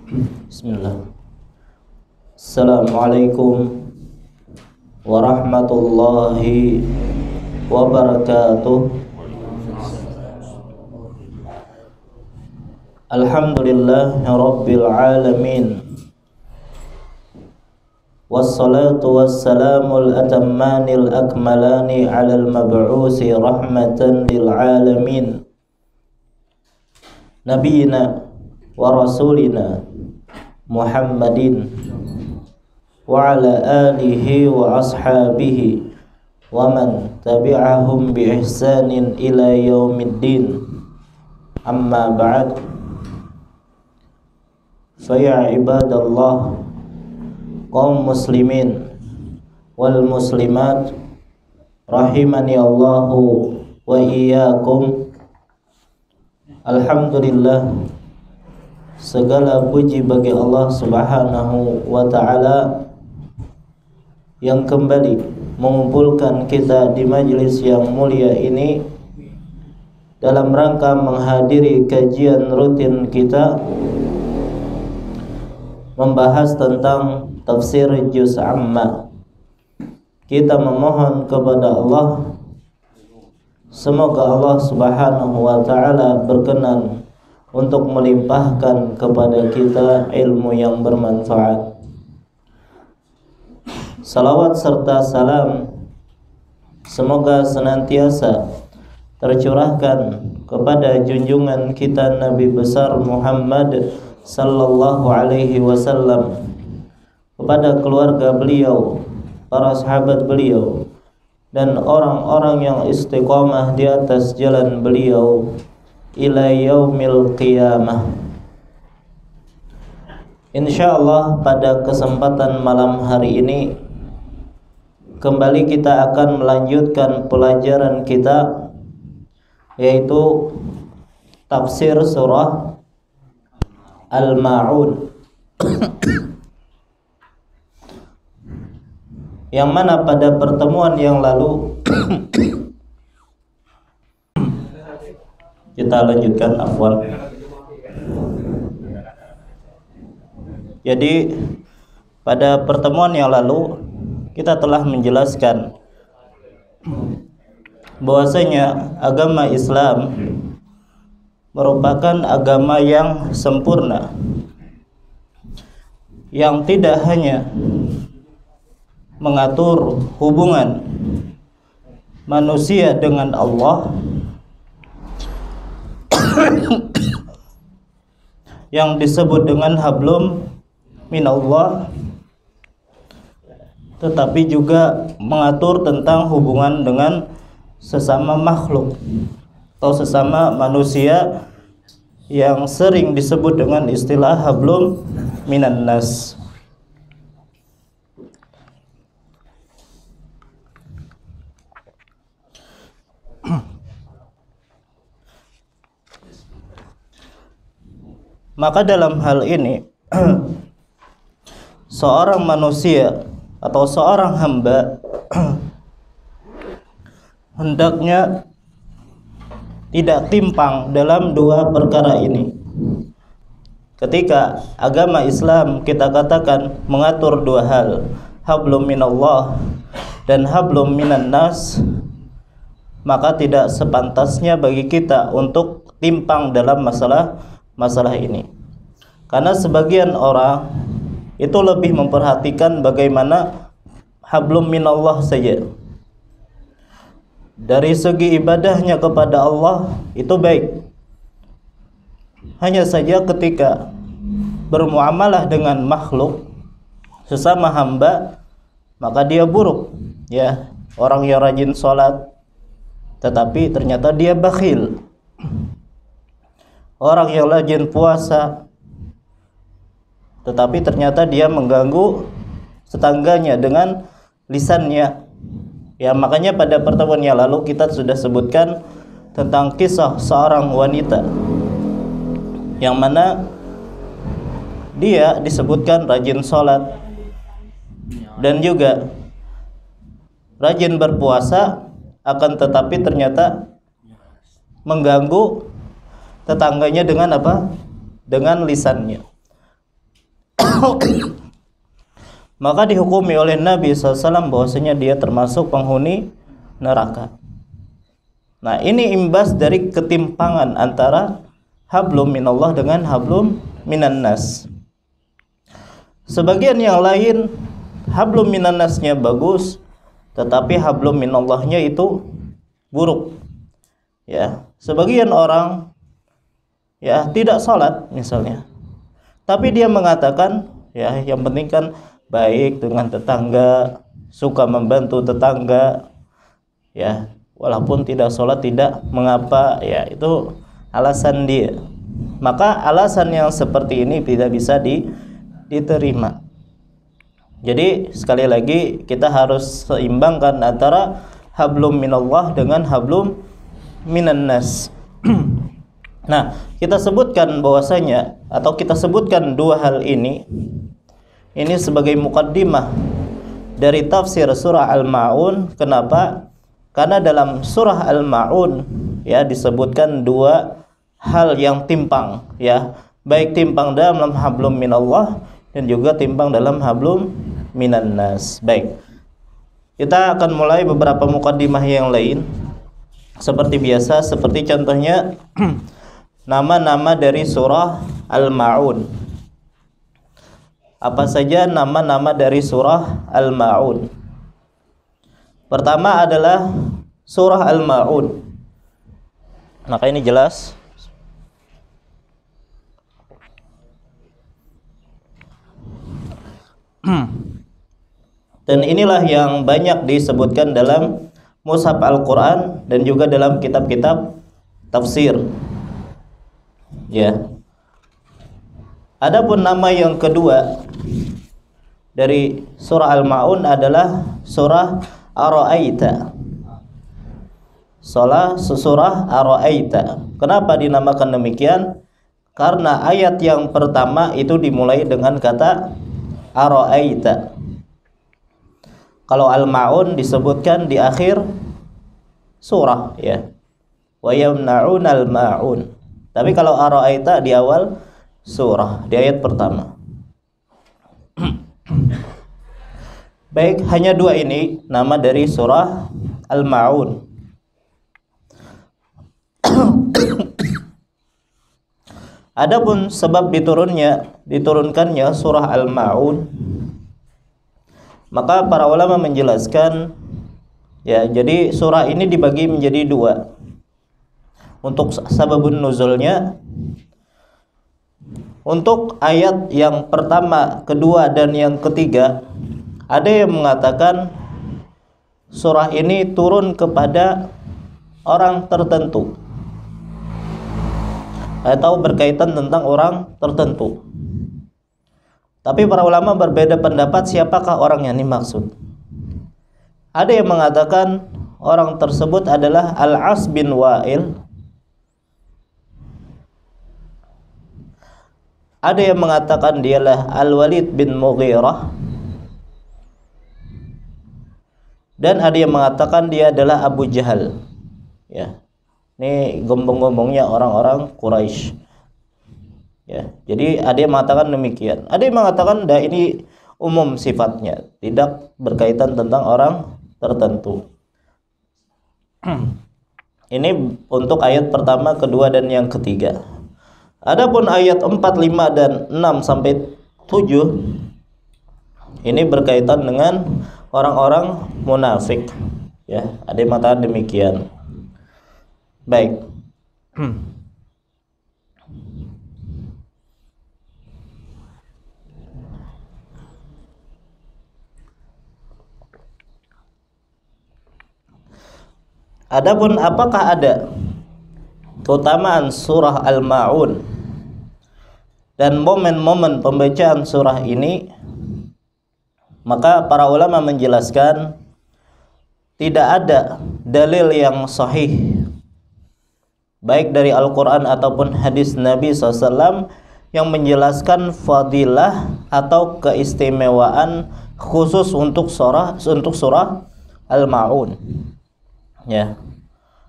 Bismillah. Assalamualaikum warahmatullahi wabarakatuh. Alhamdulillahi rabbil alamin. Wassalatu wassalamul atammanil akmalani alal mab'usi rahmatan lil alamin. Nabiyina wa rasulina Muhammadin wa ala alihi wa ashabihi wa man tabi'ahum bi ihsanin ila yaumiddin. Amma ba'd. Fa ya ibadallah, kaum muslimin wal muslimat rahimani Allahu wa iyyakum. Alhamdulillah, segala puji bagi Allah Subhanahu wa ta'ala yang kembali mengumpulkan kita di majelis yang mulia ini dalam rangka menghadiri kajian rutin kita membahas tentang tafsir juz amma. Kita memohon kepada Allah, semoga Allah Subhanahu wa ta'ala berkenan untuk melimpahkan kepada kita ilmu yang bermanfaat. Salawat serta salam semoga senantiasa tercurahkan kepada junjungan kita Nabi besar Muhammad sallallahu alaihi wasallam, kepada keluarga beliau, para sahabat beliau, dan orang-orang yang istiqamah di atas jalan beliau ila yaumil qiyamah. Insyaallah pada kesempatan malam hari ini kembali kita akan melanjutkan pelajaran kita, yaitu tafsir surah Al-Ma'un, yang mana pada pertemuan yang lalu kita lanjutkan, afwan. Jadi pada pertemuan yang lalu kita telah menjelaskan bahwasanya agama Islam merupakan agama yang sempurna, yang tidak hanya mengatur hubungan manusia dengan Allah yang disebut dengan hablum minallah, tetapi juga mengatur tentang hubungan dengan sesama makhluk atau sesama manusia yang sering disebut dengan istilah hablum minan nas. Maka dalam hal ini seorang manusia atau seorang hamba hendaknya tidak timpang dalam dua perkara ini. Ketika agama Islam kita katakan mengatur dua hal, hablum minallah dan hablum minan nas, maka tidak sepantasnya bagi kita untuk timpang dalam masalah ini. Karena sebagian orang itu lebih memperhatikan bagaimana hablum minallah saja. Dari segi ibadahnya kepada Allah itu baik, hanya saja ketika bermuamalah dengan makhluk sesama hamba maka dia buruk. Ya, orang yang rajin sholat tetapi ternyata dia bakhil, orang yang rajin puasa tetapi ternyata dia mengganggu tetangganya dengan lisannya. Ya, makanya pada pertemuan yang lalu kita sudah sebutkan tentang kisah seorang wanita yang mana dia disebutkan rajin sholat dan juga rajin berpuasa, akan tetapi ternyata mengganggu tetangganya dengan apa? Dengan lisannya. maka dihukumi oleh Nabi SAW bahwasanya dia termasuk penghuni neraka. Nah, ini imbas dari ketimpangan antara hablum minallah dengan hablum minan nas. Sebagian yang lain hablum minan nasnya bagus, tetapi hablum minallahnya itu buruk. Ya, sebagian orang ya tidak salat misalnya, tapi dia mengatakan ya yang penting kan baik dengan tetangga, suka membantu tetangga, ya walaupun tidak sholat tidak mengapa, ya itu alasan dia. Maka alasan yang seperti ini tidak bisa diterima. Jadi sekali lagi kita harus seimbangkan antara hablum minallah dengan hablum minan nas. Nah, kita sebutkan bahwasanya atau kita sebutkan dua hal ini sebagai mukaddimah dari tafsir surah Al-Ma'un. Kenapa? Karena dalam surah Al-Ma'un ya disebutkan dua hal yang timpang, ya, baik timpang dalam hablum minallah dan juga timpang dalam hablum minan nas. Baik, kita akan mulai beberapa mukaddimah yang lain seperti biasa, seperti contohnya nama-nama dari surah Al-Ma'un. Apa saja nama-nama dari surah Al-Ma'un? Pertama adalah surah Al-Ma'un. Maka ini jelas. Dan inilah yang banyak disebutkan dalam mushaf Al-Quran dan juga dalam kitab-kitab tafsir. Ya. Adapun nama yang kedua dari surah Al-Ma'un adalah surah Ar-Ra'aita. Surah Ar-Ra'aita. Kenapa dinamakan demikian? Karena ayat yang pertama itu dimulai dengan kata Ar-Ra'aita. Kalau Al-Ma'un disebutkan di akhir surah, ya. Wa yamna'unal ma'un. Tapi kalau Ar-Ra'aita di awal surah, di ayat pertama. Baik, hanya dua ini nama dari surah Al-Ma'un. Adapun sebab diturunkannya surah Al-Ma'un, maka para ulama menjelaskan, ya, jadi surah ini dibagi menjadi dua. Untuk sababun nuzulnya, untuk ayat yang pertama, kedua, dan yang ketiga, ada yang mengatakan surah ini turun kepada orang tertentu atau berkaitan tentang orang tertentu. Tapi para ulama berbeda pendapat siapakah orang yang dimaksud. Ada yang mengatakan orang tersebut adalah Al-As bin Wa'il. Ada yang mengatakan dialah Al-Walid bin Mughirah. Dan ada yang mengatakan dia adalah Abu Jahal. Ya. Ini gombong-gombongnya orang-orang Quraisy. Ya, jadi ada yang mengatakan demikian. Ada yang mengatakan ini umum sifatnya, tidak berkaitan tentang orang tertentu. Ini untuk ayat pertama, kedua, dan yang ketiga. Adapun ayat 4, 5, dan 6 sampai 7 ini berkaitan dengan orang-orang munafik. Ya, ada yang mengatakan demikian. Baik. Adapun apakah ada keutamaan surah Al-Ma'un dan momen-momen pembacaan surah ini, maka para ulama menjelaskan tidak ada dalil yang sahih baik dari Al-Quran ataupun hadis Nabi SAW yang menjelaskan fadilah atau keistimewaan khusus untuk surah Al-Ma'un. Ya.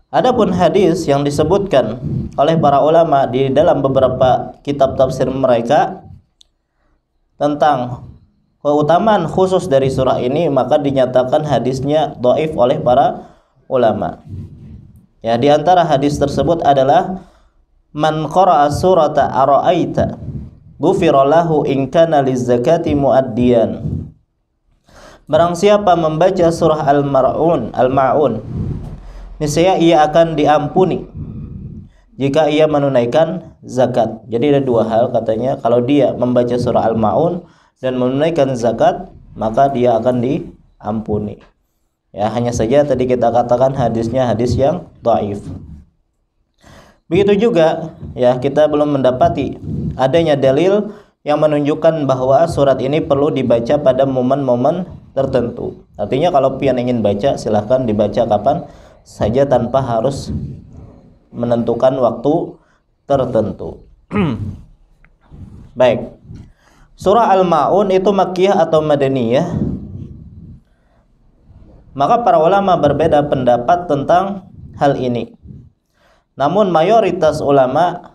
Adapun hadis yang disebutkan oleh para ulama di dalam beberapa kitab tafsir mereka tentang keutamaan khusus dari surah ini, maka dinyatakan hadisnya dhaif oleh para ulama. Ya, di antara hadis tersebut adalah man qara'a surata ara'aita ghufira lahu in kana lizzakati muaddiyan. Barang siapa membaca surah Al-Ma'un, niscaya ia akan diampuni jika ia menunaikan zakat. Jadi ada dua hal katanya, kalau dia membaca surah Al-Ma'un dan menunaikan zakat, maka dia akan diampuni. Ya, hanya saja tadi kita katakan hadisnya hadis yang dhaif. Begitu juga ya, kita belum mendapati adanya dalil yang menunjukkan bahwa surat ini perlu dibaca pada momen-momen tertentu. Artinya kalau pian ingin baca, silahkan dibaca kapan saja tanpa harus menentukan waktu tertentu. Baik. Surah Al-Ma'un itu Makkiyah atau Madaniyah? Maka para ulama berbeda pendapat tentang hal ini. Namun mayoritas ulama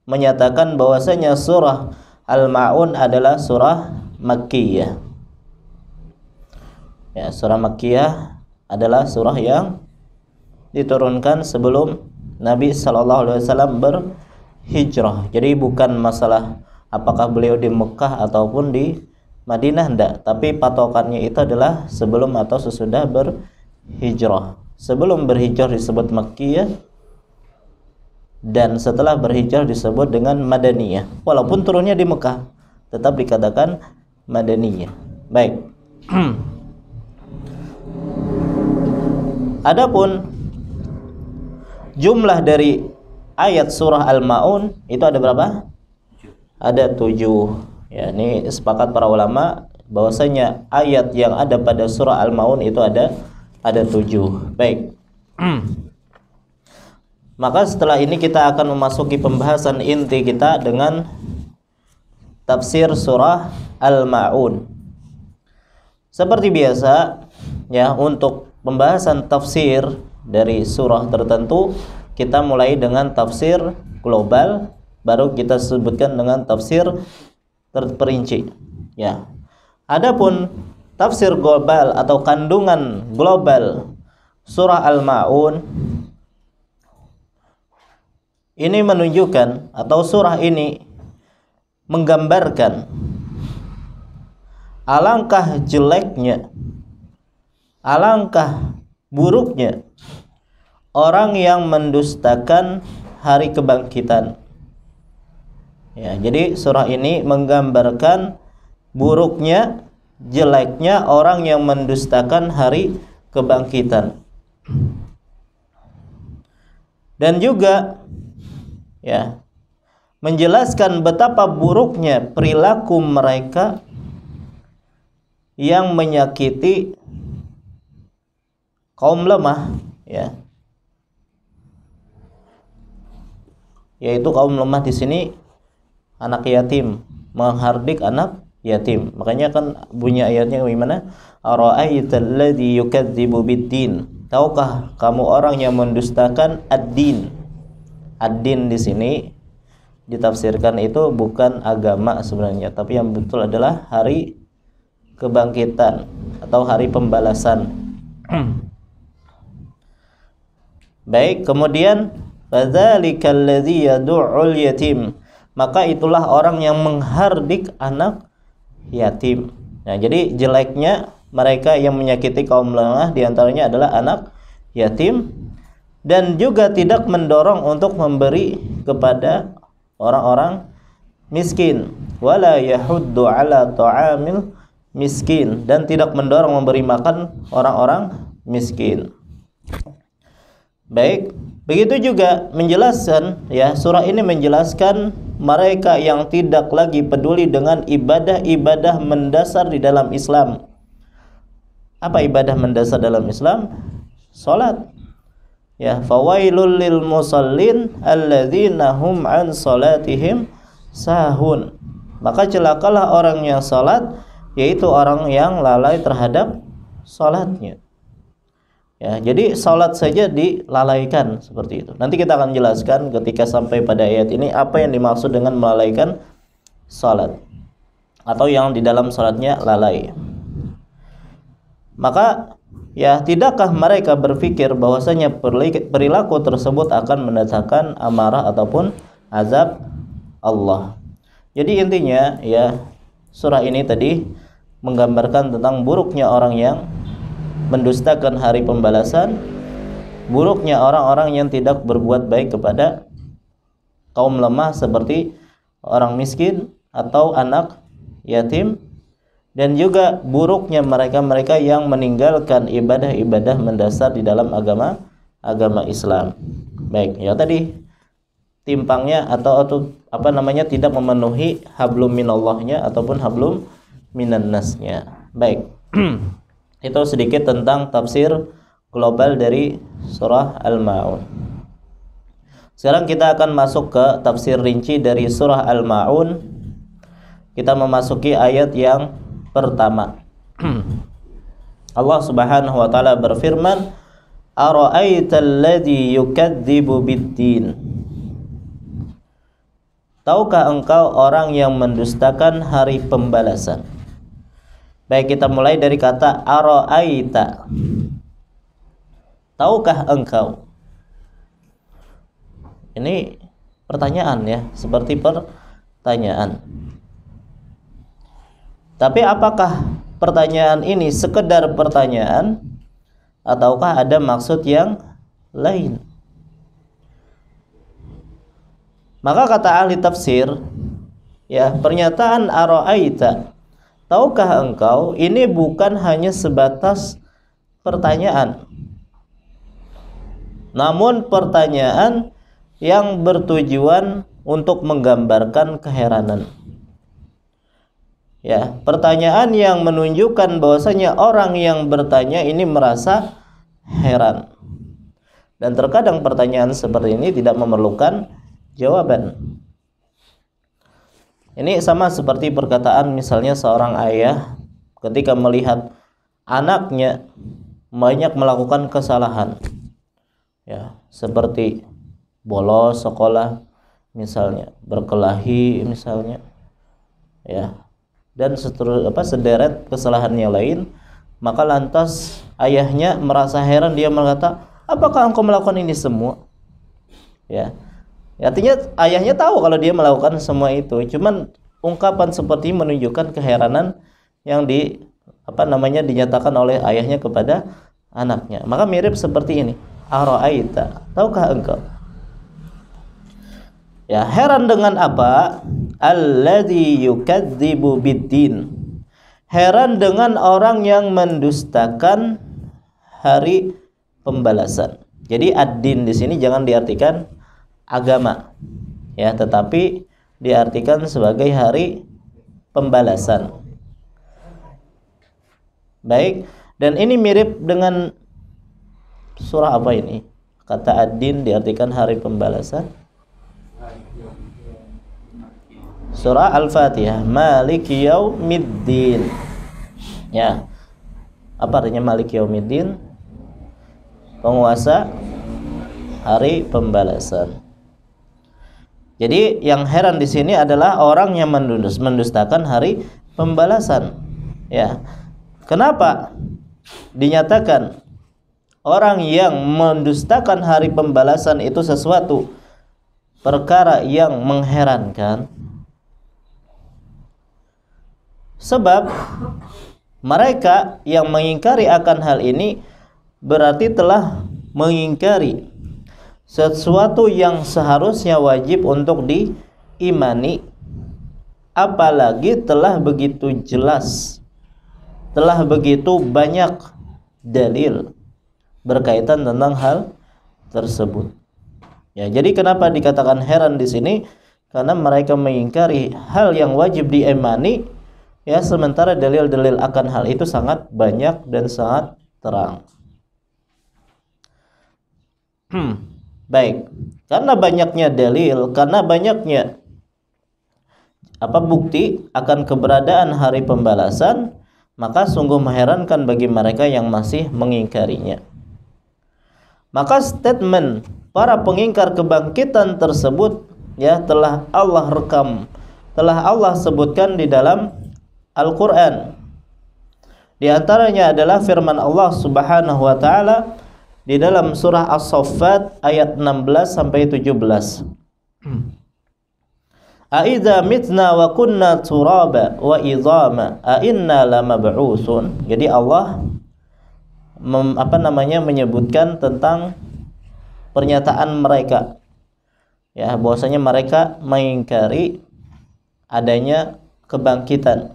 menyatakan bahwasanya surah Al-Ma'un adalah surah Makkiyah. Ya, surah Makkiyah adalah surah yang diturunkan sebelum Nabi SAW berhijrah. Jadi bukan masalah apakah beliau di Mekah ataupun di Madinah, enggak, tapi patokannya itu adalah sebelum atau sesudah berhijrah. Sebelum berhijrah disebut Makkiyah, dan setelah berhijrah disebut dengan Madaniyah. Walaupun turunnya di Mekah, tetap dikatakan Madaniyah. Baik. Adapun jumlah dari ayat surah Al-Ma'un itu ada berapa? Ada 7. Ya, ini sepakat para ulama bahwasanya ayat yang ada pada surah Al-Ma'un itu ada 7. Baik. Maka setelah ini kita akan memasuki pembahasan inti kita dengan tafsir surah Al-Ma'un. Seperti biasa ya, untuk pembahasan tafsir dari surah tertentu, kita mulai dengan tafsir global, baru kita sebutkan dengan tafsir terperinci. Ya. Adapun tafsir global atau kandungan global surah Al-Ma'un ini menunjukkan, atau surah ini menggambarkan alangkah jeleknya, alangkah buruknya orang yang mendustakan hari kebangkitan. Ya, jadi surah ini menggambarkan buruknya, jeleknya orang yang mendustakan hari kebangkitan. Dan juga ya, menjelaskan betapa buruknya perilaku mereka yang menyakiti kaum lemah, ya. Yaitu kaum lemah di sini anak yatim, menghardik anak yatim. Makanya kan bunyi ayatnya gimana? Ara'aital ladzi yukadzibu bid-din. Tahukah kamu orang yang mendustakan ad-din? Ad-din di sini ditafsirkan itu bukan agama sebenarnya, tapi yang betul adalah hari kebangkitan atau hari pembalasan. Baik, kemudian fadzalikal ladzi yad'ul yatim, maka itulah orang yang menghardik anak yatim. Nah, jadi jeleknya mereka yang menyakiti kaum lemah diantaranya adalah anak yatim, dan juga tidak mendorong untuk memberi kepada orang-orang miskin, wala yahuddu ala ta'amil miskin, dan tidak mendorong memberi makan orang-orang miskin. Baik, begitu juga menjelaskan, ya, surah ini menjelaskan mereka yang tidak lagi peduli dengan ibadah-ibadah mendasar di dalam Islam. Apa ibadah mendasar dalam Islam? Salat. Ya, fawailul lil musallin alladzina hum an salatihim sahun. Maka celakalah orang yang salat, yaitu orang yang lalai terhadap salatnya. Ya, jadi salat saja dilalaikan seperti itu. Nanti kita akan jelaskan ketika sampai pada ayat ini apa yang dimaksud dengan melalaikan salat. atau yang di dalam salatnya lalai. Maka ya, tidakkah mereka berpikir bahwasanya perilaku tersebut akan mendatangkan amarah ataupun azab Allah? Jadi intinya ya, surah ini tadi menggambarkan tentang buruknya orang yang mendustakan hari pembalasan, buruknya orang-orang yang tidak berbuat baik kepada kaum lemah seperti orang miskin atau anak yatim, dan juga buruknya mereka-mereka yang meninggalkan ibadah-ibadah mendasar di dalam agama Islam. Baik, ya tadi timpangnya atau tidak memenuhi hablum minallahnya ataupun hablum minannasnya. Baik. Itu sedikit tentang tafsir global dari surah Al-Ma'un. Sekarang kita akan masuk ke tafsir rinci dari surah Al-Ma'un. Kita memasuki ayat yang pertama. Allah Subhanahu wa taala berfirman, "Ara'aital ladzi yukadzibu bid-din?" Tahukah engkau orang yang mendustakan hari pembalasan? Baik, kita mulai dari kata ara'aita. Tahukah engkau? Ini pertanyaan ya, seperti pertanyaan. Tapi apakah pertanyaan ini sekedar pertanyaan ataukah ada maksud yang lain? Maka kata ahli tafsir, ya, pernyataan ara'aita, tahukah engkau, ini bukan hanya sebatas pertanyaan, namun pertanyaan yang bertujuan untuk menggambarkan keheranan. Ya, pertanyaan yang menunjukkan bahwasanya orang yang bertanya ini merasa heran. Dan terkadang pertanyaan seperti ini tidak memerlukan jawaban. Ini sama seperti perkataan misalnya seorang ayah ketika melihat anaknya banyak melakukan kesalahan, ya, seperti bolos sekolah misalnya, berkelahi misalnya, ya, dan sederet kesalahannya lain. Maka lantas ayahnya merasa heran, dia berkata, apakah engkau melakukan ini semua? Ya, artinya ayahnya tahu kalau dia melakukan semua itu, cuman ungkapan seperti menunjukkan keheranan yang dinyatakan oleh ayahnya kepada anaknya. Maka mirip seperti ini, ara'aita, tahukah engkau? Ya, heran dengan apa? Alladzi yukadzibu biddin. Heran dengan orang yang mendustakan hari pembalasan. Jadi ad-din di sini jangan diartikan agama, ya, tetapi diartikan sebagai hari pembalasan. Baik, dan ini mirip dengan surah apa ini? Kata ad-din diartikan hari pembalasan. Surah Al-Fatihah, Maliki Yaumiddin. Ya. Apa artinya Maliki Yaumiddin? Penguasa hari pembalasan. Jadi yang heran di sini adalah orang yang mendustakan hari pembalasan. Ya. Kenapa dinyatakan orang yang mendustakan hari pembalasan itu sesuatu perkara yang mengherankan? Sebab mereka yang mengingkari akan hal ini berarti telah mengingkari sesuatu yang seharusnya wajib untuk diimani, apalagi telah begitu jelas, telah begitu banyak dalil berkaitan tentang hal tersebut. Ya, jadi kenapa dikatakan heran di sini? Karena mereka mengingkari hal yang wajib diimani, ya, sementara dalil-dalil akan hal itu sangat banyak dan sangat terang. Baik, karena banyaknya dalil, karena banyaknya bukti akan keberadaan hari pembalasan, maka sungguh mengherankan bagi mereka yang masih mengingkarinya. Maka statement para pengingkar kebangkitan tersebut, ya, telah Allah rekam, telah Allah sebutkan di dalam Al-Qur'an. Di antaranya adalah firman Allah Subhanahu wa taala di dalam surah As-Saffat ayat 16 sampai 17. Aidza mitna wa kunna turaba wa idhama a inna lamab'utsun. Jadi Allah menyebutkan tentang pernyataan mereka, ya, bahwasanya mereka mengingkari adanya kebangkitan.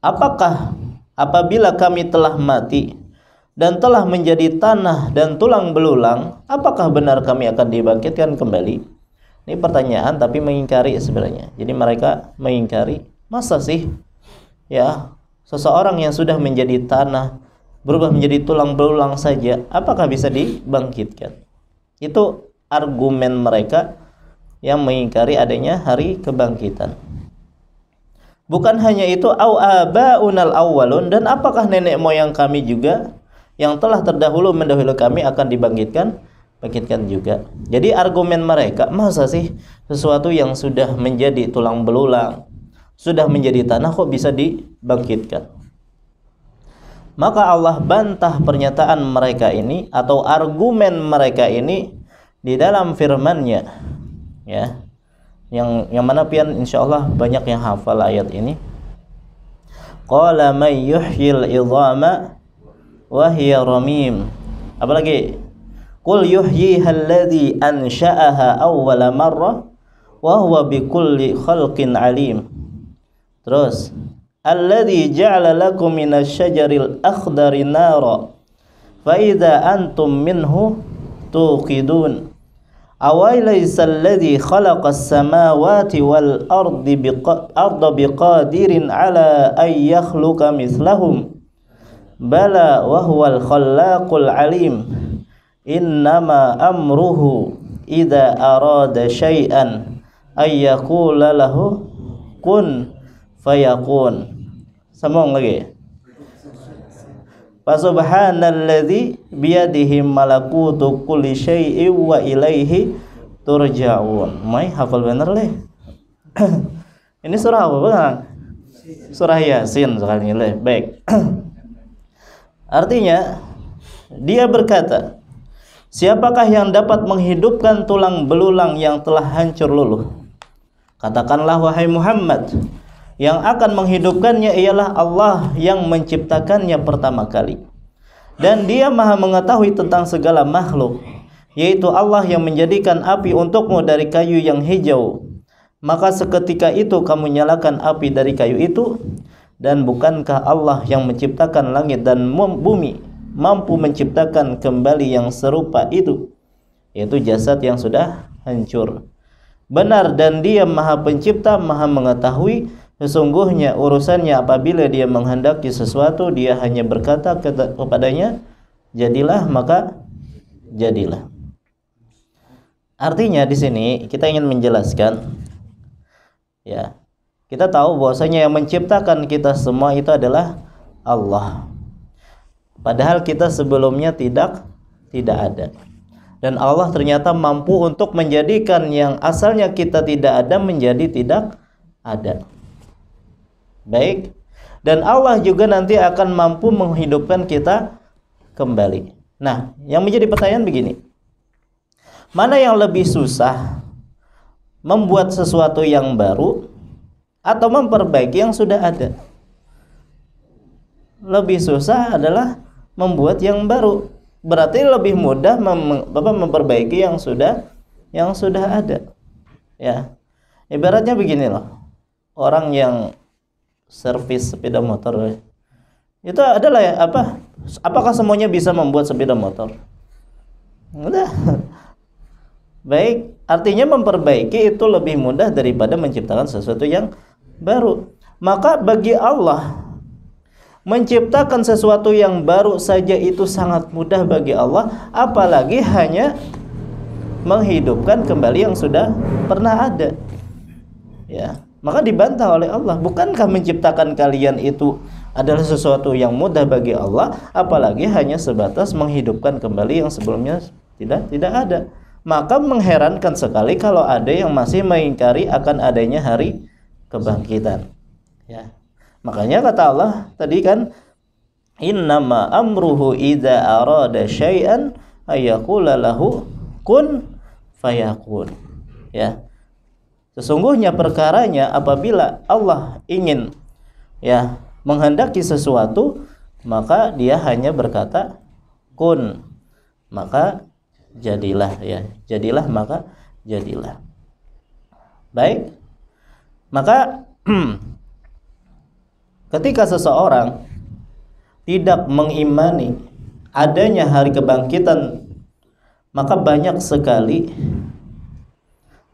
Apakah apabila kami telah mati dan telah menjadi tanah dan tulang belulang, apakah benar kami akan dibangkitkan kembali? Ini pertanyaan tapi mengingkari sebenarnya. Jadi mereka mengingkari, masa sih ya seseorang yang sudah menjadi tanah berubah menjadi tulang belulang saja, apakah bisa dibangkitkan? Itu argumen mereka yang mengingkari adanya hari kebangkitan. Bukan hanya itu, au abaunal awwalun, dan apakah nenek moyang kami juga yang telah terdahulu mendahului kami akan dibangkitkan juga. Jadi argumen mereka, masa sih sesuatu yang sudah menjadi tulang belulang, sudah menjadi tanah kok bisa dibangkitkan? Maka Allah bantah pernyataan mereka ini atau argumen mereka ini di dalam firman-Nya, ya. Yang mana pian insyaallah banyak yang hafal ayat ini. Qala may yuhyil idhama wa hiya ramim. Apalagi? Qul yuhyiha alladhi ansha'aha awwala marrah wa huwa bikulli khalqin alim. Terus, alladhi ja'ala lakum minasy syajaril akhdari nara fa idza antum minhu tuqidun. Awailaysa alladhi khalaqas samawati wal ardi biqadirin ala ay yakhluqa mithlahum bala wa huwal khallaqul alim. Innama amruhu idza arada syai'an ay yaqula lahu kun fayakun. Sambung lagi. Fasubhanalladzi biyadihi malakutu kulli syai'in wa ilaihi turja'un. Mai hafal bener leh. Ini surah apa Bang? Surah Yasin sekali leh. Baik. Artinya dia berkata, siapakah yang dapat menghidupkan tulang belulang yang telah hancur luluh? Katakanlah wahai Muhammad, yang akan menghidupkannya ialah Allah yang menciptakannya pertama kali. Dan dia maha mengetahui tentang segala makhluk, yaitu Allah yang menjadikan api untukmu dari kayu yang hijau. Maka seketika itu kamu nyalakan api dari kayu itu. Dan bukankah Allah yang menciptakan langit dan bumi mampu menciptakan kembali yang serupa itu, yaitu jasad yang sudah hancur? Benar, dan dia maha pencipta, maha mengetahui. Sesungguhnya urusannya apabila dia menghendaki sesuatu, dia hanya berkata kepadanya, jadilah, maka jadilah. Artinya di sini kita ingin menjelaskan, ya, kita tahu bahwasanya yang menciptakan kita semua itu adalah Allah. Padahal kita sebelumnya tidak ada. Dan Allah ternyata mampu untuk menjadikan yang asalnya kita tidak ada menjadi tidak ada. Baik, dan Allah juga nanti akan mampu menghidupkan kita kembali. Nah, yang menjadi pertanyaan begini, mana yang lebih susah, membuat sesuatu yang baru atau memperbaiki yang sudah ada? Lebih susah adalah membuat yang baru. Berarti lebih mudah memperbaiki yang sudah ada. Ya, ibaratnya begini loh, orang yang servis sepeda motor itu adalah apakah semuanya bisa membuat sepeda motor? Enggak. Baik, artinya memperbaiki itu lebih mudah daripada menciptakan sesuatu yang baru. Maka bagi Allah menciptakan sesuatu yang baru saja itu sangat mudah bagi Allah, apalagi hanya menghidupkan kembali yang sudah pernah ada. Ya. Maka dibantah oleh Allah, bukankah menciptakan kalian itu adalah sesuatu yang mudah bagi Allah, apalagi hanya sebatas menghidupkan kembali yang sebelumnya tidak ada. Maka mengherankan sekali kalau ada yang masih mengingkari akan adanya hari kebangkitan. Ya. Makanya kata Allah tadi kan, innama amruhu idza arada syai'an ayyaqula lahu kun fayakun. Ya. Sesungguhnya perkaranya apabila Allah ingin ya menghendaki sesuatu, maka dia hanya berkata kun, maka jadilah, ya. Jadilah, maka jadilah. Baik. Maka ketika seseorang tidak mengimani adanya hari kebangkitan, maka banyak sekali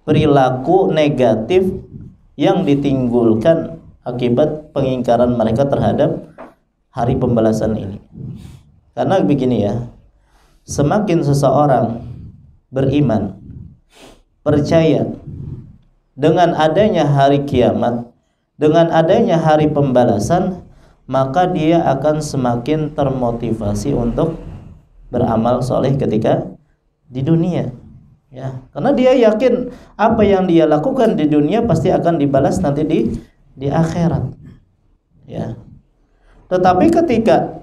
perilaku negatif yang ditimbulkan akibat pengingkaran mereka terhadap hari pembalasan ini. Karena begini ya, semakin seseorang beriman, percaya dengan adanya hari kiamat, dengan adanya hari pembalasan, maka dia akan semakin termotivasi untuk beramal soleh ketika di dunia. Ya, karena dia yakin apa yang dia lakukan di dunia pasti akan dibalas nanti di akhirat. Ya. Tetapi ketika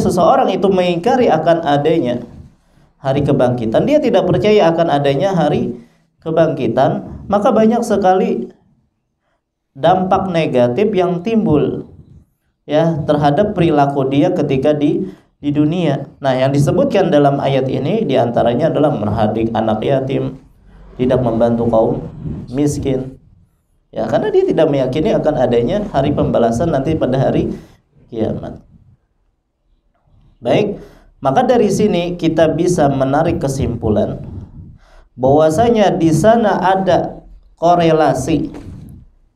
seseorang itu mengingkari akan adanya hari kebangkitan, dia tidak percaya akan adanya hari kebangkitan, maka banyak sekali dampak negatif yang timbul ya terhadap perilaku dia ketika di dunia. Nah, yang disebutkan dalam ayat ini diantaranya adalah merhadik anak yatim, tidak membantu kaum miskin. Ya, karena dia tidak meyakini akan adanya hari pembalasan nanti pada hari kiamat. Baik, maka dari sini kita bisa menarik kesimpulan bahwasanya di sana ada korelasi,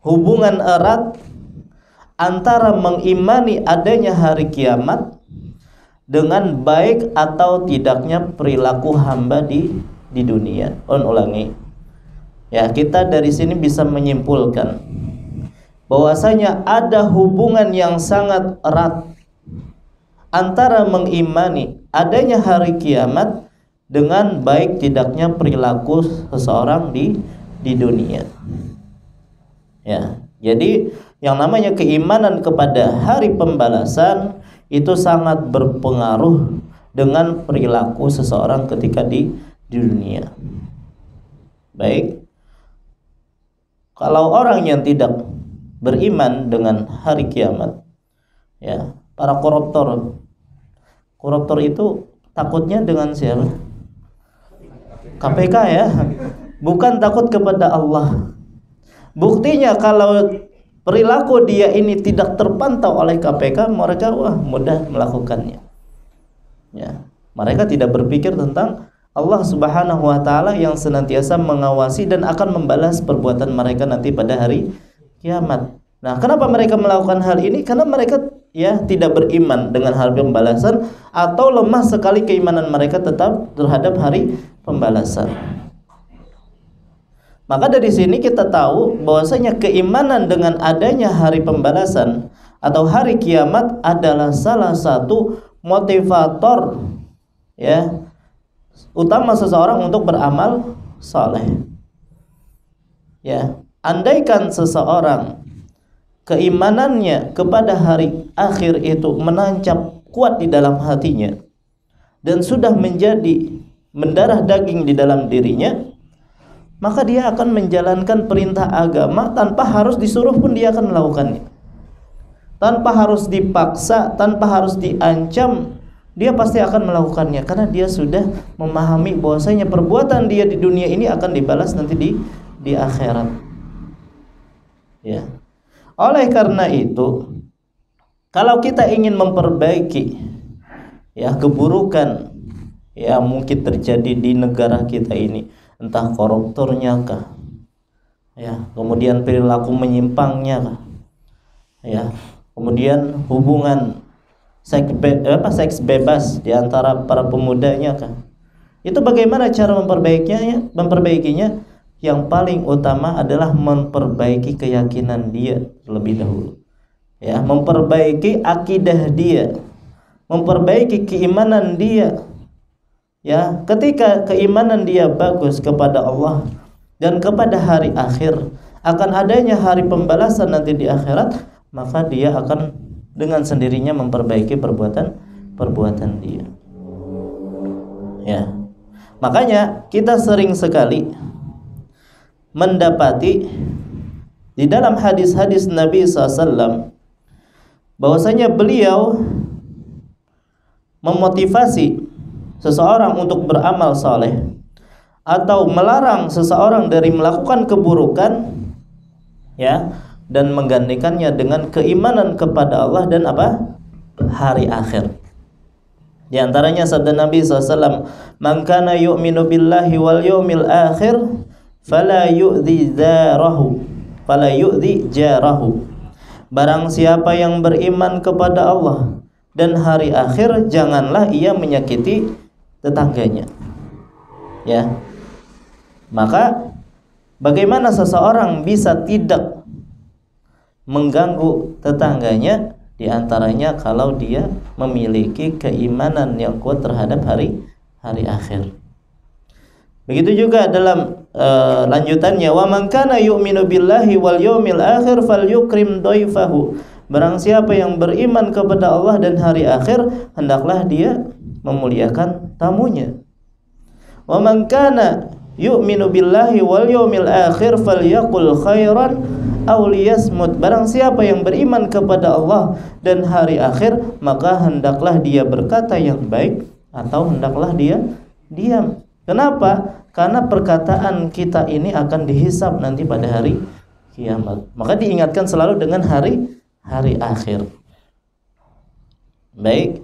hubungan erat antara mengimani adanya hari kiamat dengan baik atau tidaknya perilaku hamba di dunia. Ulangi. Ya, kita dari sini bisa menyimpulkan bahwasanya ada hubungan yang sangat erat antara mengimani adanya hari kiamat dengan baik tidaknya perilaku seseorang di dunia. Ya, jadi yang namanya keimanan kepada hari pembalasan itu sangat berpengaruh dengan perilaku seseorang ketika di dunia. Baik. Kalau orang yang tidak beriman dengan hari kiamat, ya, para koruptor itu takutnya dengan siapa? KPK ya, bukan takut kepada Allah. Buktinya kalau perilaku dia ini tidak terpantau oleh KPK, mereka mudah melakukannya. Ya, mereka tidak berpikir tentang Allah Subhanahu wa taala yang senantiasa mengawasi dan akan membalas perbuatan mereka nanti pada hari kiamat. Nah, kenapa mereka melakukan hal ini? Karena mereka ya tidak beriman dengan hari pembalasan atau lemah sekali keimanan mereka tetap terhadap hari pembalasan. Maka dari sini kita tahu bahwasanya keimanan dengan adanya hari pembalasan atau hari kiamat adalah salah satu motivator ya utama seseorang untuk beramal saleh. Ya, andaikan seseorang keimanannya kepada hari akhir itu menancap kuat di dalam hatinya dan sudah menjadi mendarah daging di dalam dirinya, maka dia akan menjalankan perintah agama tanpa harus disuruh pun dia akan melakukannya. Tanpa harus dipaksa, tanpa harus diancam, dia pasti akan melakukannya karena dia sudah memahami bahwasanya perbuatan dia di dunia ini akan dibalas nanti di akhirat. Ya. Oleh karena itu, kalau kita ingin memperbaiki ya keburukan yang mungkin terjadi di negara kita ini, entah koruptornya kah, ya, kemudian perilaku menyimpangnya kah, ya, kemudian hubungan seks bebas di antara para pemudanya kah, itu bagaimana cara memperbaikinya? Yang paling utama adalah memperbaiki keyakinan dia terlebih dahulu, ya, memperbaiki akidah dia, memperbaiki keimanan dia. Ya, ketika keimanan dia bagus kepada Allah dan kepada hari akhir, akan adanya hari pembalasan nanti di akhirat, maka dia akan dengan sendirinya memperbaiki perbuatan dia. Ya. Makanya kita sering sekali mendapati di dalam hadis-hadis Nabi SAW bahwasanya beliau memotivasi seseorang untuk beramal saleh atau melarang seseorang dari melakukan keburukan, ya, dan menggantikannya dengan keimanan kepada Allah dan apa? Hari akhir. Di antaranya sabda Nabi SAW, "Man kana yu'minu billahi wal yawmil akhir fala yu'dhi jarahu." Barang siapa yang beriman kepada Allah dan hari akhir, janganlah ia menyakiti tetangganya. Ya. Maka bagaimana seseorang bisa tidak mengganggu tetangganya? Di antaranya kalau dia memiliki keimanan yang kuat terhadap hari akhir. Begitu juga dalam lanjutannya, wa man kana yu'minu billahi wal yawmil akhir falyukrim dhaifahu. Barang siapa yang beriman kepada Allah dan hari akhir, hendaklah dia memuliakan tamunya. Wa man kana yu'minu billahi wal yawmil akhir falyaqul khairan aw liyasmut. Barang siapa yang beriman kepada Allah dan hari akhir, maka hendaklah dia berkata yang baik atau hendaklah dia diam. Kenapa? Karena perkataan kita ini akan dihisab nanti pada hari kiamat. Maka diingatkan selalu dengan hari akhir. Baik.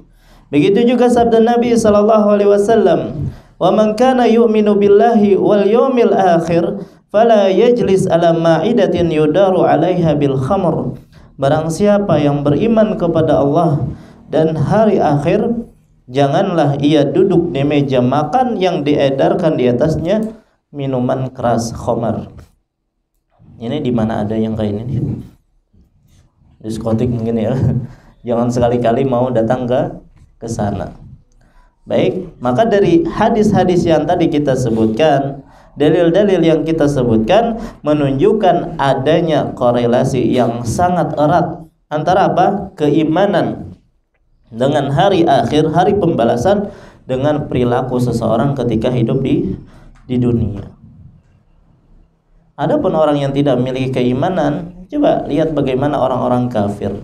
Begitu juga sabda Nabi sallallahu alaihi wasallam, "Wa man kana yu'minu billahi wal yawmil akhir fala yajlis ala ma'idatin yudaru 'alaiha bil khamr." Barang siapa yang beriman kepada Allah dan hari akhir, janganlah ia duduk di meja makan yang diedarkan di atasnya minuman keras, khamar. Ini di mana ada yang kayak ini? Diskotik mungkin ya. Jangan sekali-kali mau datang ke sana. Baik, maka dari hadis-hadis yang tadi kita sebutkan, dalil-dalil yang kita sebutkan menunjukkan adanya korelasi yang sangat erat antara apa? Keimanan dengan hari akhir, hari pembalasan, dengan perilaku seseorang ketika hidup di dunia. Adapun orang yang tidak memiliki keimanan, coba lihat bagaimana orang-orang kafir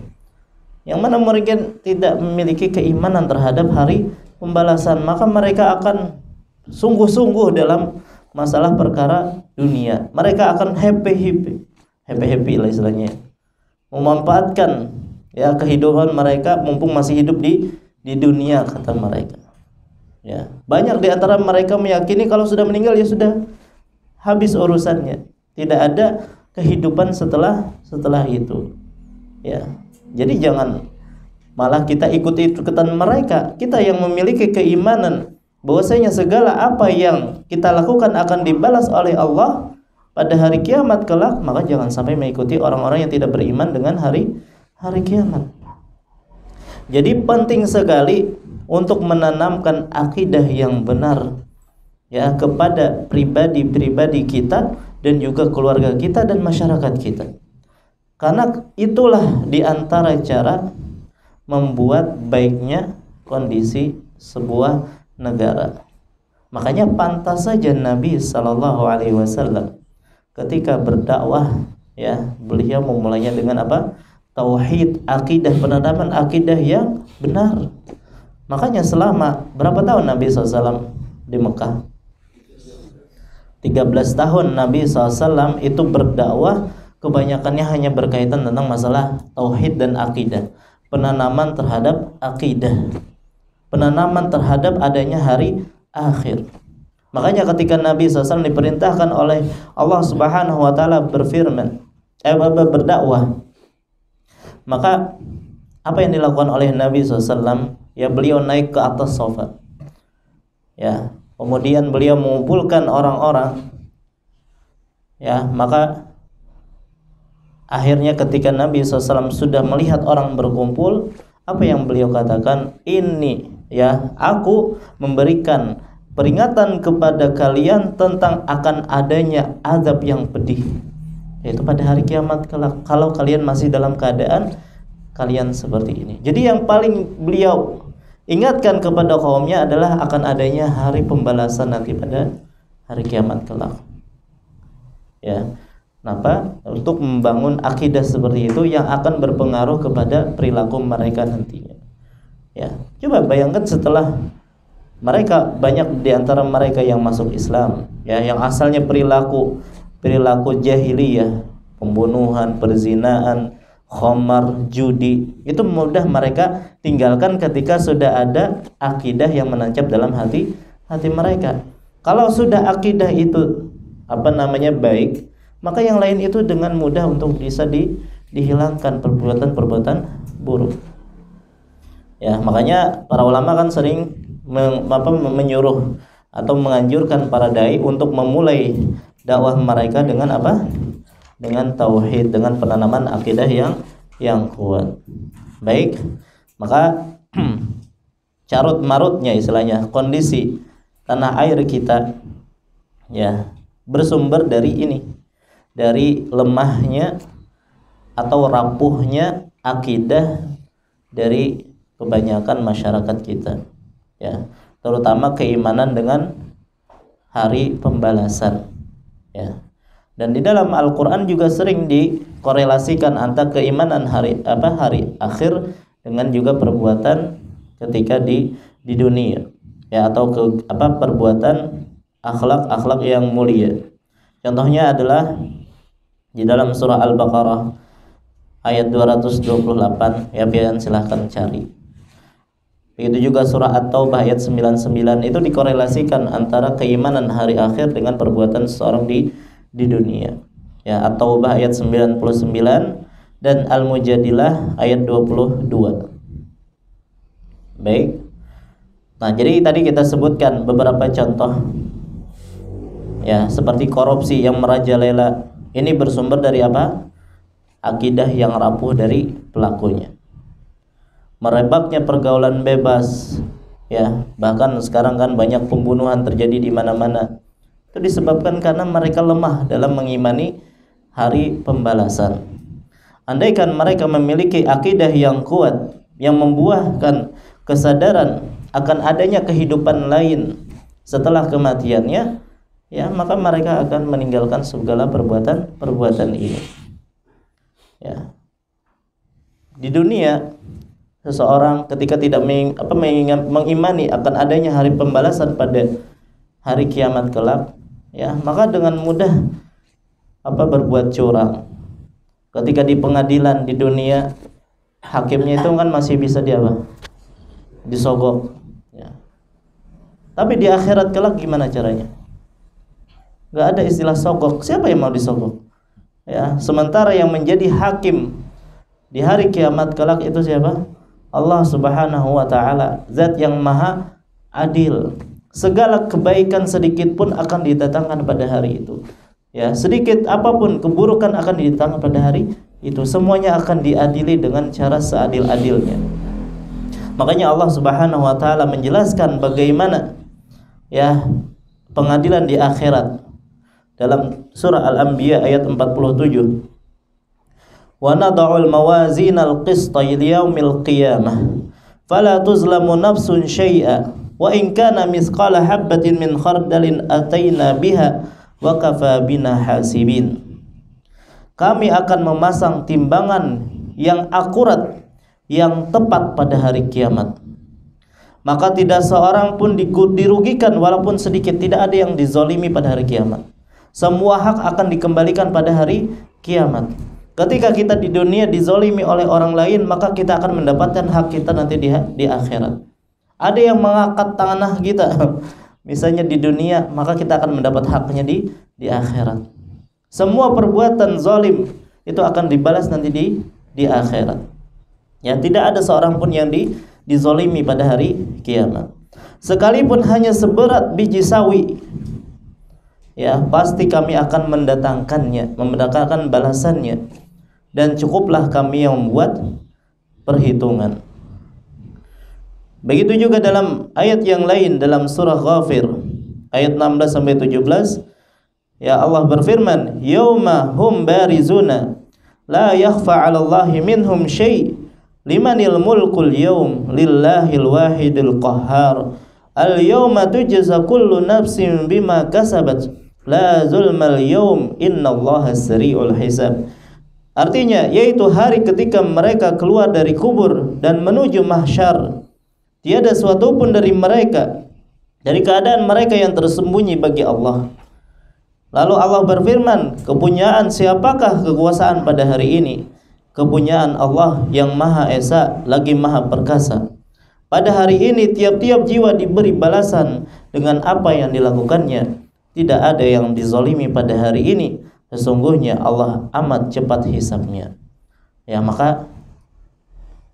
yang mana mereka tidak memiliki keimanan terhadap hari pembalasan, maka mereka akan sungguh-sungguh dalam masalah perkara dunia. Mereka akan happy lah istilahnya, memanfaatkan ya kehidupan mereka mumpung masih hidup di dunia, kata mereka. Ya, banyak di antara mereka meyakini kalau sudah meninggal ya sudah habis urusannya, tidak ada kehidupan setelah itu. Ya, jadi jangan malah kita ikuti-ikutan mereka. Kita yang memiliki keimanan bahwasanya segala apa yang kita lakukan akan dibalas oleh Allah pada hari kiamat kelak, maka jangan sampai mengikuti orang-orang yang tidak beriman dengan hari kiamat. Jadi penting sekali untuk menanamkan akidah yang benar ya kepada pribadi-pribadi kita dan juga keluarga kita dan masyarakat kita. Karena itulah di antara cara membuat baiknya kondisi sebuah negara. Makanya pantas saja Nabi sallallahu alaihi wasallam ketika berdakwah ya, beliau memulainya dengan apa? Tauhid, akidah, penanaman akidah yang benar. Makanya selama berapa tahun Nabi SAW di Mekah? 13 tahun Nabi SAW itu berdakwah, kebanyakannya hanya berkaitan tentang masalah tauhid dan akidah, penanaman terhadap akidah, penanaman terhadap adanya hari akhir. Makanya ketika Nabi SAW diperintahkan oleh Allah Subhanahu wa taala berfirman, berdakwah, maka apa yang dilakukan oleh Nabi SAW? Ya, beliau naik ke atas sofa. Ya, kemudian beliau mengumpulkan orang-orang. Ya, maka akhirnya ketika Nabi SAW sudah melihat orang berkumpul, apa yang beliau katakan? Ini ya, aku memberikan peringatan kepada kalian tentang akan adanya azab yang pedih. yaitu pada hari kiamat kelak, kalau kalian masih dalam keadaan kalian seperti ini. Jadi yang paling beliau ingatkan kepada kaumnya adalah akan adanya hari pembalasan nanti pada hari kiamat kelak. Ya. Kenapa? Untuk membangun akidah seperti itu yang akan berpengaruh kepada perilaku mereka nantinya. Ya, coba bayangkan setelah mereka, banyak di antara mereka yang masuk Islam, ya, yang asalnya perilaku jahiliyah, pembunuhan, perzinaan, khamar, judi, itu mudah mereka tinggalkan ketika sudah ada akidah yang menancap dalam hati mereka. Kalau sudah akidah itu baik, maka yang lain itu dengan mudah untuk bisa dihilangkan perbuatan-perbuatan buruk. Ya, makanya para ulama kan sering menyuruh atau menganjurkan para dai untuk memulai dakwah mereka dengan apa? Dengan tauhid, dengan penanaman akidah yang kuat. Baik, maka carut marutnya istilahnya kondisi tanah air kita, ya, bersumber dari ini, dari lemahnya atau rapuhnya akidah dari kebanyakan masyarakat kita, ya, terutama keimanan dengan hari pembalasan, ya. Dan di dalam Al-Qur'an juga sering dikorelasikan antara keimanan hari akhir dengan juga perbuatan ketika di dunia, ya, atau perbuatan akhlak yang mulia. Contohnya adalah di dalam surah Al-Baqarah ayat 228, ya, pian silahkan cari. Begitu juga surah At-Taubah ayat 99, itu dikorelasikan antara keimanan hari akhir dengan perbuatan seseorang di dunia. Ya, At-Taubah ayat 99 dan Al-Mujadilah ayat 22. Baik. Nah, jadi tadi kita sebutkan beberapa contoh, ya, seperti korupsi yang merajalela. Ini bersumber dari apa? Akidah yang rapuh dari pelakunya. Merebaknya pergaulan bebas, ya, bahkan sekarang kan banyak pembunuhan terjadi di mana-mana. Itu disebabkan karena mereka lemah dalam mengimani hari pembalasan. Andaikan mereka memiliki akidah yang kuat yang membuahkan kesadaran akan adanya kehidupan lain setelah kematiannya, ya, maka mereka akan meninggalkan segala perbuatan ini. Ya. Di dunia, seseorang ketika tidak mengimani akan adanya hari pembalasan pada hari kiamat kelak, ya, maka dengan mudah berbuat curang. Ketika di pengadilan di dunia, hakimnya itu kan masih bisa disogok, ya. Tapi di akhirat kelak gimana caranya? Gak ada istilah sogok. Siapa yang mau disogok? Ya, sementara yang menjadi hakim di hari kiamat kelak itu siapa? Allah Subhanahu wa taala, zat yang maha adil. Segala kebaikan sedikit pun akan didatangkan pada hari itu. Ya, sedikit apapun keburukan akan didatangkan pada hari itu. Semuanya akan diadili dengan cara seadil-adilnya. Makanya Allah Subhanahu wa taala menjelaskan bagaimana, ya, pengadilan di akhirat dalam surah Al-Anbiya ayat 47. Wa nad'ul mawazinal qista liyaumil qiyamah fala tuzlamu nafsun syai'a wa in kana mithqala habatin min khardalin ataina biha wa kafa bina hasibin. Kami akan memasang timbangan yang akurat, yang tepat pada hari kiamat. Maka tidak seorang pun dirugikan walaupun sedikit. Tidak ada yang dizolimi pada hari kiamat. Semua hak akan dikembalikan pada hari kiamat. Ketika kita di dunia dizolimi oleh orang lain, maka kita akan mendapatkan hak kita nanti di akhirat. Ada yang mengangkat tanah kita, misalnya di dunia, maka kita akan mendapat haknya di akhirat. Semua perbuatan zalim itu akan dibalas nanti di akhirat. Ya, tidak ada seorang pun yang dizolimi pada hari kiamat. Sekalipun hanya seberat biji sawi, ya, pasti kami akan mendatangkan balasannya. Dan cukuplah kami yang membuat perhitungan. Begitu juga dalam ayat yang lain dalam surah Ghafir ayat 16 sampai 17, Ya, Allah berfirman, "Yauma hum barizuna la yakhfa 'ala Allahi minhum syai'. Limanil mulkul yawm lillahil wahidil qahhar. Al-yawma tujza kullu nafsin bima kasabat. La zulmal yawm innallaha sari'ul hisab." Artinya, yaitu hari ketika mereka keluar dari kubur dan menuju mahsyar. Tiada suatu pun dari mereka, dari keadaan mereka yang tersembunyi bagi Allah. Lalu Allah berfirman, kepunyaan siapakah kekuasaan pada hari ini? Kepunyaan Allah yang Maha Esa lagi Maha Perkasa. Pada hari ini tiap-tiap jiwa diberi balasan dengan apa yang dilakukannya. Tidak ada yang dizalimi pada hari ini. Sesungguhnya Allah amat cepat hisabnya. Ya, maka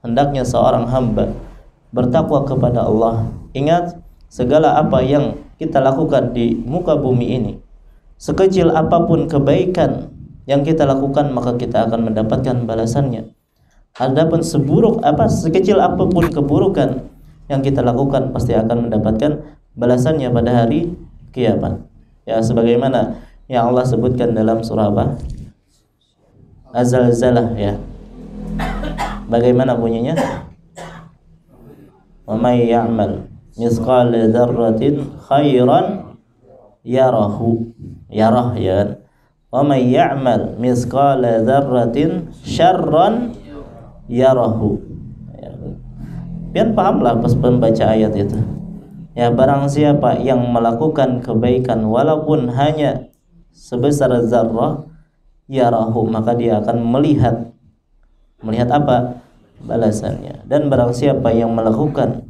hendaknya seorang hamba bertakwa kepada Allah. Ingat, segala apa yang kita lakukan di muka bumi ini, sekecil apapun kebaikan yang kita lakukan, maka kita akan mendapatkan balasannya. Adapun sekecil apapun keburukan yang kita lakukan, pasti akan mendapatkan balasannya pada hari kiamat. Ya, sebagaimana yang Allah sebutkan dalam surah apa? Az-Zalzalah, ya. Bagaimana bunyinya? Wa may ya'mal mithqala dzarratin khairan yarahu. Yarah, ya. Wa may ya'mal mithqala dzarratin syarran yarahu. Biar pahamlah pas membaca ayat itu. Ya, barang siapa yang melakukan kebaikan walaupun hanya sebesar zarrah, yarahu, maka dia akan melihat apa? Balasannya. Dan barang siapa yang melakukan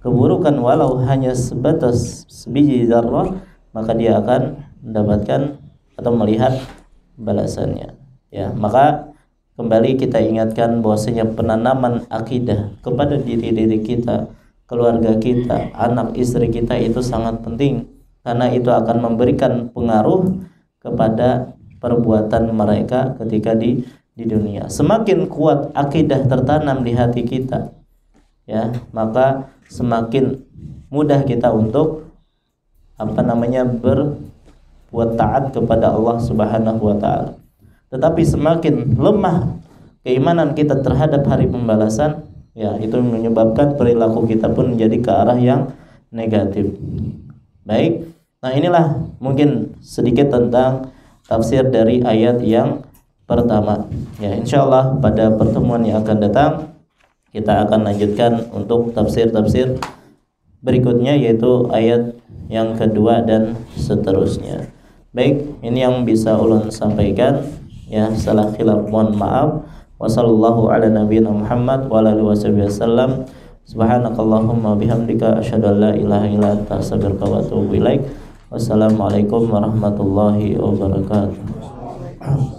keburukan walau hanya sebatas sebiji zarrah, maka dia akan mendapatkan atau melihat balasannya. Ya, maka kembali kita ingatkan bahwasanya penanaman akidah kepada diri kita, keluarga kita, anak istri kita itu sangat penting, karena itu akan memberikan pengaruh kepada perbuatan mereka ketika di dunia. Semakin kuat akidah tertanam di hati kita, ya, maka semakin mudah kita untuk berbuat taat kepada Allah Subhanahu wa taala. Tetapi semakin lemah keimanan kita terhadap hari pembalasan, ya, itu menyebabkan perilaku kita pun menjadi ke arah yang negatif. Baik, nah inilah mungkin sedikit tentang tafsir dari ayat yang pertama. Ya, insyaallah pada pertemuan yang akan datang kita akan lanjutkan untuk tafsir-tafsir berikutnya, yaitu ayat yang kedua dan seterusnya. Baik, ini yang bisa ulun sampaikan. Ya, salah khilaf mohon maaf. Wassallallahu ala nabiyina Muhammad wa ala alihi wasallam. Subhanakallahumma bihamdika asyhadu an la ilaha illa anta astaghfiruka wa atubu ilaik. Wassalamualaikum warahmatullahi wabarakatuh.